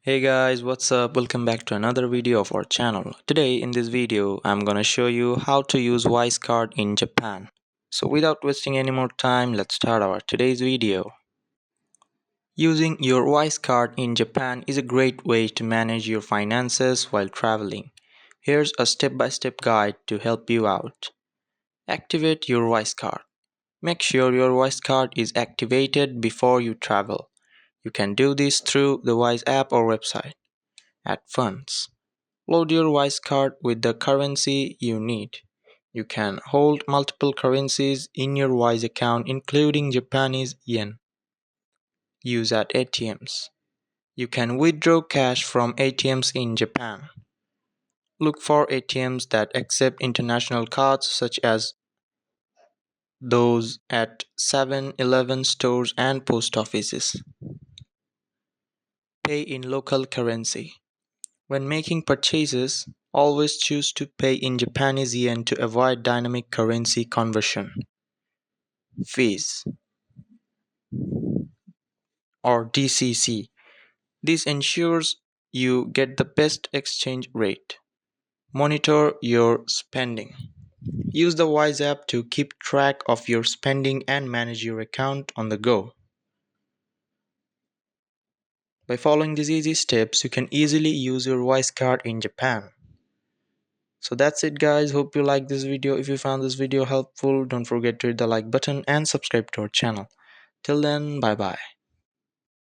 Hey guys, what's up? Welcome back to another video of our channel. Today in this video, I'm gonna show you how to use Wise Card in Japan. So without wasting any more time, let's start our today's video. Using your Wise Card in Japan is a great way to manage your finances while traveling. Here's a step-by-step guide to help you out. Activate your Wise Card. Make sure your Wise Card is activated before you travel. You can do this through the Wise app or website. Add funds. Load your Wise card with the currency you need. You can hold multiple currencies in your Wise account, including Japanese yen. Use at ATMs. You can withdraw cash from ATMs in Japan. Look for ATMs that accept international cards, such as those at 7-Eleven stores and post offices. Pay in local currency. When making purchases, always choose to pay in Japanese yen to avoid dynamic currency conversion. Fees or DCC. This ensures you get the best exchange rate. Monitor your spending. Use the Wise app to keep track of your spending and manage your account on the go. By following these easy steps, you can easily use your Wise card in Japan. So that's it guys, hope you like this video. If you found this video helpful, don't forget to hit the like button and subscribe to our channel. Till then, bye bye.